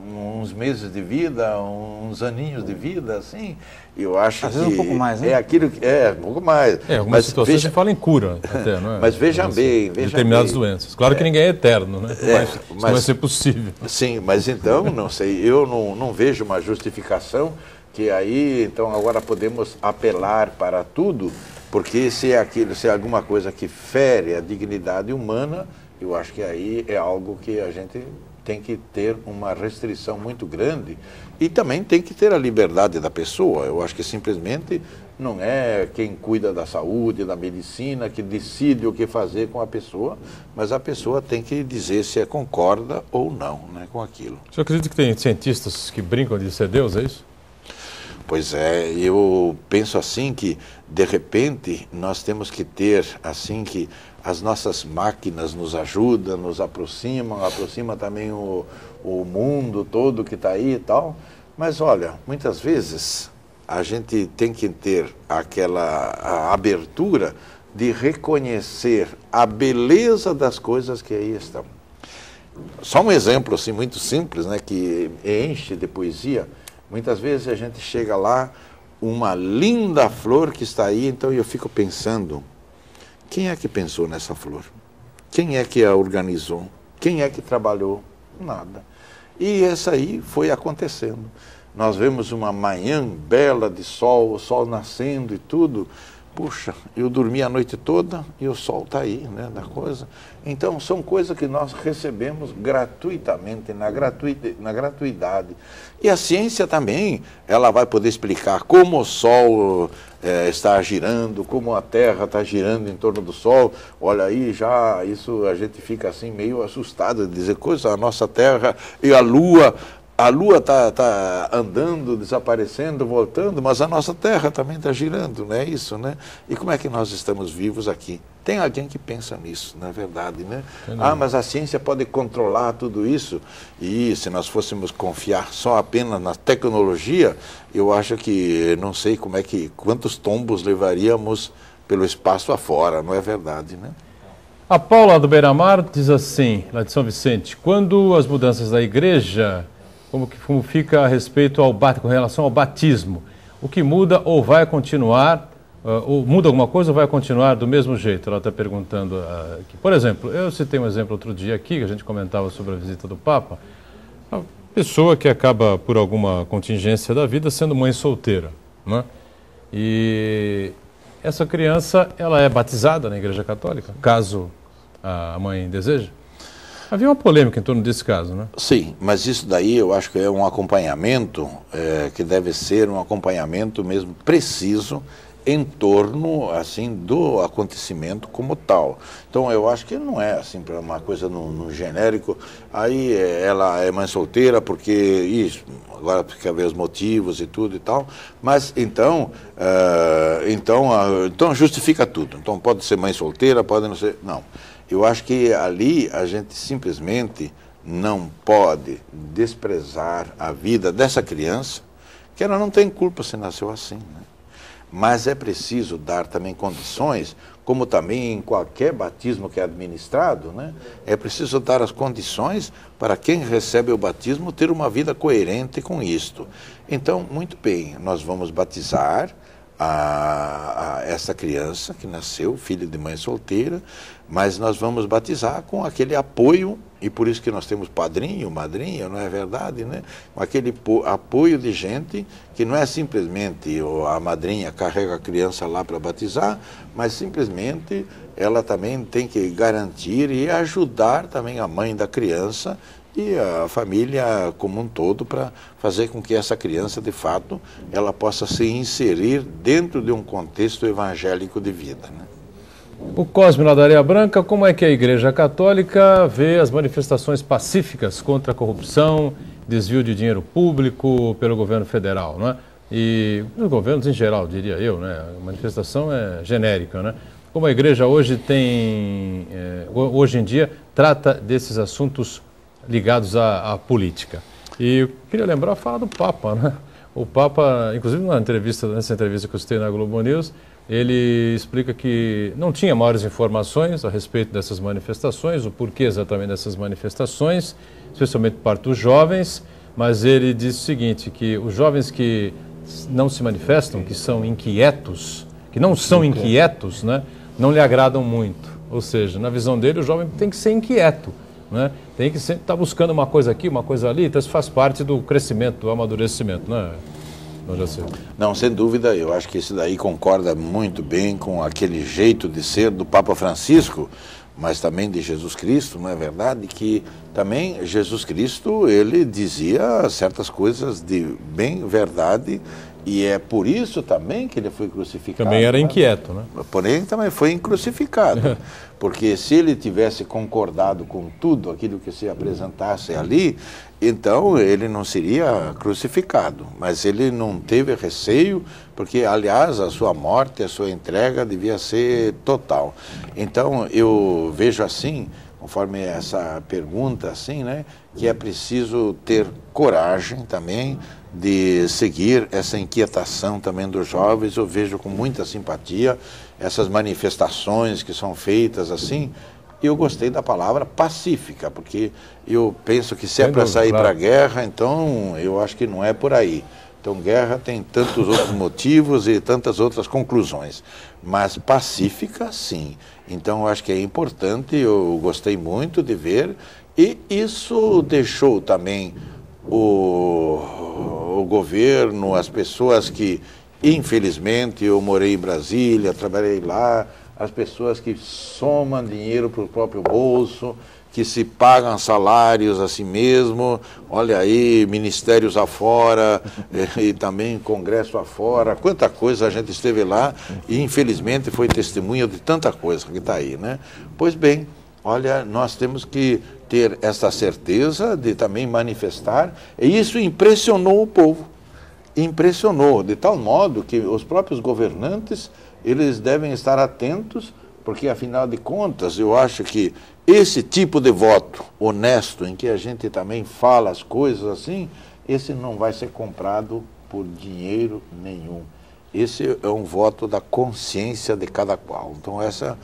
Uns meses de vida, uns aninhos de vida, assim, eu acho às que vezes um pouco mais, né? é aquilo que é um pouco mais. Algumas situações se fala em cura até, não é? Mas veja bem, determinadas doenças. Claro que ninguém é eterno, né? Mas vai ser possível. Sim, mas então, não sei, eu não vejo uma justificação que aí, então, agora podemos apelar para tudo, porque se é alguma coisa que fere a dignidade humana, eu acho que aí é algo que a gente tem que ter uma restrição muito grande e também tem que ter a liberdade da pessoa. Eu acho que simplesmente não é quem cuida da saúde, da medicina, que decide o que fazer com a pessoa, mas a pessoa tem que dizer se concorda ou não, né, com aquilo. O senhor acredita que tem cientistas que brincam de ser Deus, é isso? Pois é, eu penso assim que, de repente, nós temos que ter, assim, que as nossas máquinas nos ajudam, nos aproxima também o mundo todo que está aí e tal. Mas, olha, muitas vezes a gente tem que ter a abertura de reconhecer a beleza das coisas que aí estão. Só um exemplo, assim, muito simples, né, que enche de poesia. Muitas vezes a gente chega lá, uma linda flor que está aí, então eu fico pensando, quem é que pensou nessa flor? Quem é que a organizou? Quem é que trabalhou? Nada. E essa aí foi acontecendo. Nós vemos uma manhã bela de sol, o sol nascendo e tudo. Puxa, eu dormi a noite toda e o sol está aí, né, da coisa. Então, são coisas que nós recebemos gratuitamente, na gratuidade. E a ciência também, ela vai poder explicar como o sol está girando, como a Terra está girando em torno do Sol. Olha aí, já isso a gente fica assim meio assustado de dizer coisa, a nossa Terra e a Lua está andando, desaparecendo, voltando, mas a nossa Terra também está girando, não é isso, né? E como é que nós estamos vivos aqui? Tem alguém que pensa nisso, na verdade, né? Mas a ciência pode controlar tudo isso. E se nós fôssemos confiar só apenas na tecnologia, eu acho que, não sei quantos tombos levaríamos pelo espaço afora, não é verdade, né? A Paula do Beira-Mar diz assim, lá de São Vicente, quando as mudanças da igreja, como fica a respeito com relação ao batismo? O que muda ou vai continuar, ou muda alguma coisa ou vai continuar do mesmo jeito? Ela está perguntando aqui. Por exemplo, eu citei um exemplo outro dia aqui, que a gente comentava sobre a visita do Papa, a pessoa que acaba, por alguma contingência da vida, sendo mãe solteira, né? E essa criança, ela é batizada na Igreja Católica, caso a mãe deseje? Havia uma polêmica em torno desse caso, né? Sim, mas isso daí eu acho que é um acompanhamento, que deve ser um acompanhamento mesmo preciso em torno, assim, do acontecimento como tal. Então, eu acho que não é, assim, para uma coisa no genérico, aí ela é mãe solteira porque isso, agora quer ver os motivos e tudo e tal, mas então justifica tudo. Então, pode ser mãe solteira, pode não ser, não. Eu acho que ali a gente simplesmente não pode desprezar a vida dessa criança, que ela não tem culpa se nasceu assim, né? Mas é preciso dar também condições, como também em qualquer batismo que é administrado, né? É preciso dar as condições para quem recebe o batismo ter uma vida coerente com isto. Então, muito bem, nós vamos batizar essa criança que nasceu, filho de mãe solteira, mas nós vamos batizar com aquele apoio, e por isso que nós temos padrinho, madrinha, não é verdade, né? Com aquele apoio de gente que não é simplesmente a madrinha carrega a criança lá para batizar, mas simplesmente ela também tem que garantir e ajudar também a mãe da criança e a família como um todo para fazer com que essa criança, de fato, ela possa se inserir dentro de um contexto evangélico de vida, né? O Cosme lá da Areia Branca, como é que a Igreja Católica vê as manifestações pacíficas contra a corrupção, desvio de dinheiro público pelo governo federal, não é? e os governos em geral, diria eu, né? A manifestação é genérica, né? Como a igreja hoje tem, hoje em dia, trata desses assuntos ligados à política. E eu queria lembrar a fala do Papa, né? O Papa, inclusive nessa entrevista que eu citei na Globo News, ele explica que não tinha maiores informações a respeito dessas manifestações, o porquê exatamente dessas manifestações, especialmente por parte dos jovens, mas ele diz o seguinte, que os jovens que não se manifestam, que são inquietos, que não são inquietos, né, não lhe agradam muito. Ou seja, na visão dele, o jovem tem que ser inquieto, né? Tem que sempre estar buscando uma coisa aqui, uma coisa ali, então isso faz parte do crescimento, do amadurecimento, né? Não, sem dúvida, eu acho que isso daí concorda muito bem com aquele jeito de ser do Papa Francisco, mas também de Jesus Cristo, não é verdade? Que também Jesus Cristo, ele dizia certas coisas de bem verdade, e é por isso também que ele foi crucificado. Também era inquieto, né? Porém, também foi crucificado. Porque se ele tivesse concordado com tudo aquilo que se apresentasse ali, então ele não seria crucificado. Mas ele não teve receio, porque, aliás, a sua morte, a sua entrega devia ser total. Então, eu vejo assim, conforme essa pergunta, assim, né, que é preciso ter coragem também de seguir essa inquietação também dos jovens. Eu vejo com muita simpatia essas manifestações que são feitas assim. Eu gostei da palavra pacífica, porque eu penso que se é para sair para a guerra, então eu acho que não é por aí. Então guerra tem tantos outros motivos e tantas outras conclusões, mas pacífica sim. Então eu acho que é importante, eu gostei muito de ver, e isso deixou também o governo, as pessoas que, infelizmente, eu morei em Brasília, trabalhei lá, as pessoas que somam dinheiro para o próprio bolso, que se pagam salários a si mesmo, olha aí, ministérios afora, e também congresso afora, quanta coisa a gente esteve lá e infelizmente foi testemunha de tanta coisa que está aí, né? Pois bem, olha, nós temos que ter essa certeza de também manifestar, e isso impressionou o povo, impressionou, de tal modo que os próprios governantes, eles devem estar atentos, porque afinal de contas, eu acho que esse tipo de voto honesto, em que a gente também fala as coisas assim, esse não vai ser comprado por dinheiro nenhum. Esse é um voto da consciência de cada qual. Então acho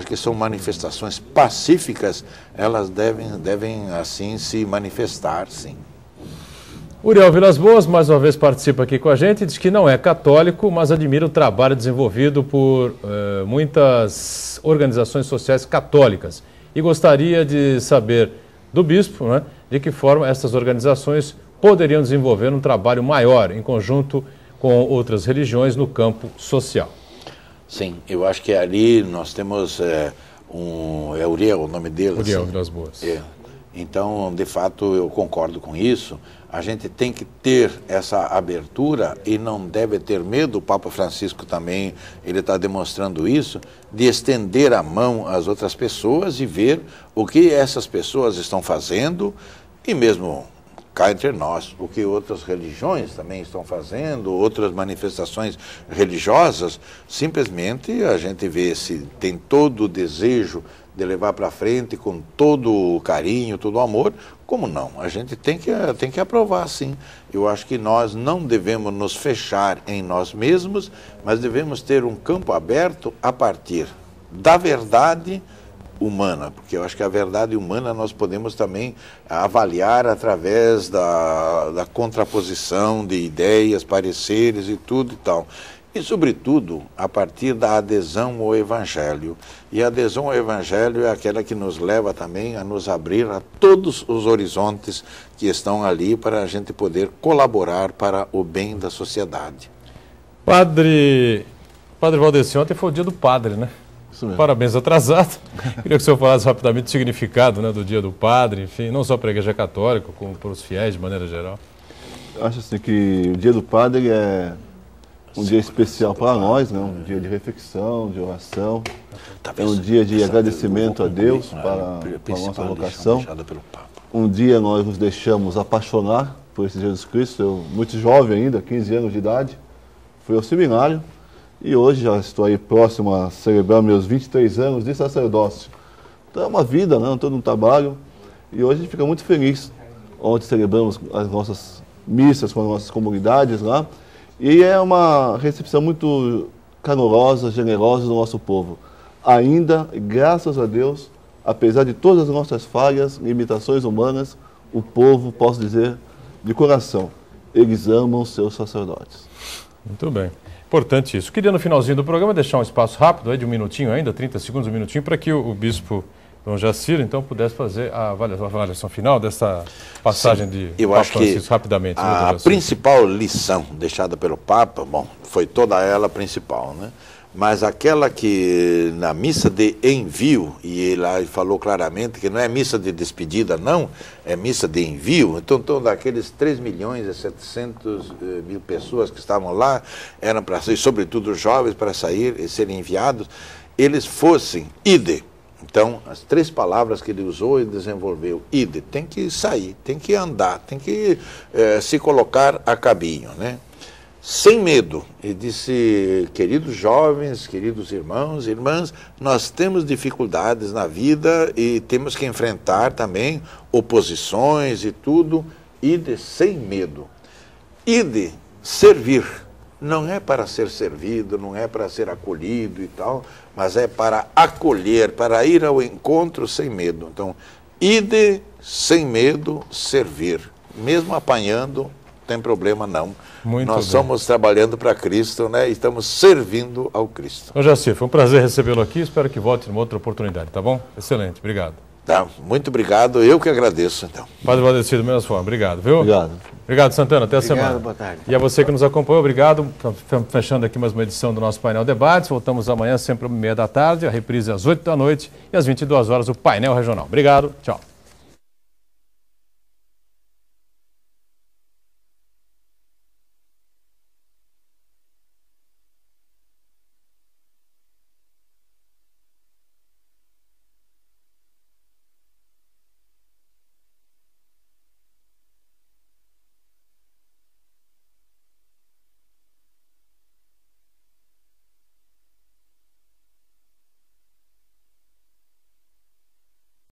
que são manifestações pacíficas, elas devem assim se manifestar, sim. Uriel Vilas Boas, mais uma vez participa aqui com a gente, diz que não é católico, mas admira o trabalho desenvolvido por muitas organizações sociais católicas e gostaria de saber do bispo, né, de que forma essas organizações poderiam desenvolver um trabalho maior em conjunto com outras religiões no campo social. Sim, eu acho que ali nós temos é Uriel, o nome dele. Uriel assim. Vilas Boas. É. Então, de fato, eu concordo com isso. A gente tem que ter essa abertura e não deve ter medo. O Papa Francisco também, ele está demonstrando isso, de estender a mão às outras pessoas e ver o que essas pessoas estão fazendo e mesmo cá entre nós, o que outras religiões também estão fazendo, outras manifestações religiosas. Simplesmente a gente vê se tem todo o desejo de levar para frente com todo o carinho, todo o amor, como não? A gente tem que aprovar, sim. Eu acho que nós não devemos nos fechar em nós mesmos, mas devemos ter um campo aberto a partir da verdade humana, porque eu acho que a verdade humana nós podemos também avaliar através da contraposição de ideias, pareceres e tudo e tal. E, sobretudo, a partir da adesão ao Evangelho. E a adesão ao Evangelho é aquela que nos leva também a nos abrir a todos os horizontes que estão ali para a gente poder colaborar para o bem da sociedade. Padre Valdeci, ontem foi o dia do padre, né? Isso mesmo. Parabéns atrasado. Queria que o senhor falasse rapidamente o significado, né, do dia do padre, enfim, não só para a Igreja Católica, como para os fiéis de maneira geral. Eu acho assim que o dia do padre é um dia especial para nós, né? Um dia de reflexão, de oração. É um dia de agradecimento a Deus para a nossa vocação. Um dia nós nos deixamos apaixonar por esse Jesus Cristo. Eu, muito jovem ainda, 15 anos de idade, fui ao seminário e hoje já estou aí próximo a celebrar meus 23 anos de sacerdócio. Então é uma vida, né? Todo um trabalho, e hoje a gente fica muito feliz. Ontem celebramos as nossas missas com as nossas comunidades lá, e é uma recepção muito calorosa, generosa do nosso povo. Ainda, graças a Deus, apesar de todas as nossas falhas, limitações humanas, o povo, posso dizer, de coração, eles amam seus sacerdotes. Muito bem. Importante isso. Queria no finalzinho do programa deixar um espaço rápido, aí de um minutinho ainda, 30 segundos, um minutinho, para que o bispo Dom Jacir, então, pudesse fazer a avaliação final dessa passagem. Sim, de eu acho que rapidamente. A principal lição deixada pelo Papa, bom, foi toda ela principal, né? Mas aquela que na missa de envio, e ele falou claramente que não é missa de despedida, não, é missa de envio. Então, daqueles 3.700.000 pessoas que estavam lá, eram para sair, sobretudo os jovens, para sair e serem enviados, eles fossem ide. Então, as 3 palavras que ele usou e desenvolveu, ide, tem que sair, tem que andar, tem que se colocar a caminho, né? Sem medo. Ele disse, queridos jovens, queridos irmãos e irmãs, nós temos dificuldades na vida e temos que enfrentar também oposições e tudo, ide sem medo. Ide servir. Não é para ser servido, não é para ser acolhido e tal, mas é para acolher, para ir ao encontro sem medo. Então, ide sem medo servir. Mesmo apanhando, não tem problema não. Muito Nós bem. Estamos trabalhando para Cristo, né? E estamos servindo ao Cristo. Ô Jacir, foi um prazer recebê-lo aqui, espero que volte numa outra oportunidade, tá bom? Excelente, obrigado. Tá? Muito obrigado, eu que agradeço, então. Padre Valdecir, da mesma forma, obrigado, viu? Obrigado. Obrigado, Santana, até a Obrigado, semana. boa tarde. E a você que nos acompanhou, obrigado. Estamos fechando aqui mais uma edição do nosso Painel Debates. Voltamos amanhã, sempre às 13h30, a reprise às 20h, e às 22h, o Painel Regional. Obrigado, tchau.